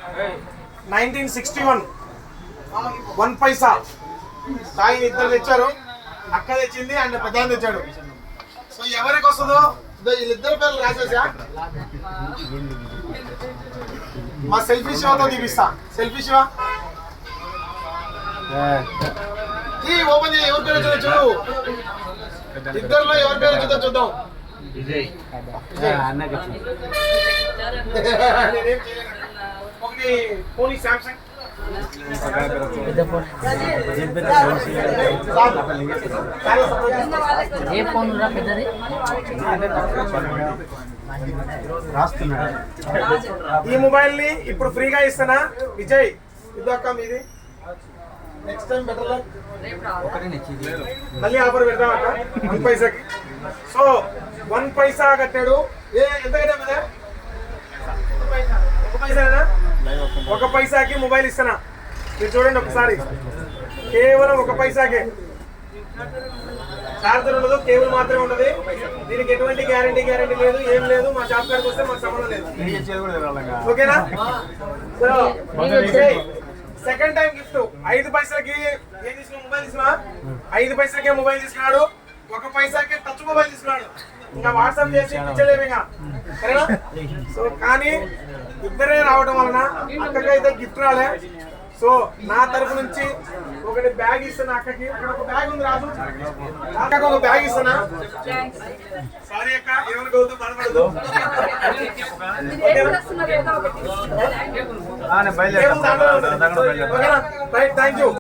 1961 1 పైసా coin ఇద్దరు తెచ్చారు. అక్క తెచ్చింది అండ్ పెద్ద తెచ్చాడు. సో ఎవరికి వస్తుందో వీళ్ళిద్దరు పేర్లు రాసేసా మా సెల్ఫీ శివతో తీపిస్తా. సెల్ఫీ శివ ఓపెన్ చేయి. ఎవరి పేరు వచ్చిందో చూడు. ఇద్దరులో ఎవరి పేరు వచ్చిందో చూద్దాం. ఒకటి పోనీ సామ్సంగ్, ఈ మొబైల్ ని ఇప్పుడు ఫ్రీగా ఇస్తానా విజయ్. ఇదొక్క మీది. Next time better luck. మళ్ళీ ఆఫర్ పెడతాం అక్క 1 పైసాకి. సో 1 పైసా కట్టాడు. ఎంత కట్టా కదా? 1 పైసానా? 1 పైసాకి మొబైల్ ఇస్తానా. మీరు చూడండి ఒకసారి. కేవలం 1 పైసాకే. చార్జర్ ఉండదు, కేబుల్ మాత్రమే ఉండదు. దీనికి ఎటువంటి గ్యారంటీ లేదు, ఏం లేదు. మా షాప్ కాడికి వస్తే మాకు సంబంధం లేదు. ఓకేనా? సెకండ్ టైం గిఫ్ట్ 5 పైసలకి ఏం తీసుకున్నా? మొబైల్ తీసుకున్నా. 5 పైసలకే మొబైల్ తీసుకున్నాడు. 1 పైసాకే టచ్ మొబైల్ తీసుకున్నాడు. ఇంకా వాట్సాప్ చేసి ఇచ్చలేము ఇంకా. సరేనా? సో కానీ ఇద్దరే రావడం వలన అక్కకైతే గిఫ్ట్ రాలే. సో నా తరపు నుంచి ఒకటి బ్యాగ్ ఇస్తాను అక్కకి. అక్కడ ఒక బ్యాగ్ ఉంది రాజు. అక్కకి ఒక బ్యాగ్ ఇస్తానా. సారీ అక్క, ఏమని గౌతు బాధపడదు. ఓకేనా? Right, thank you.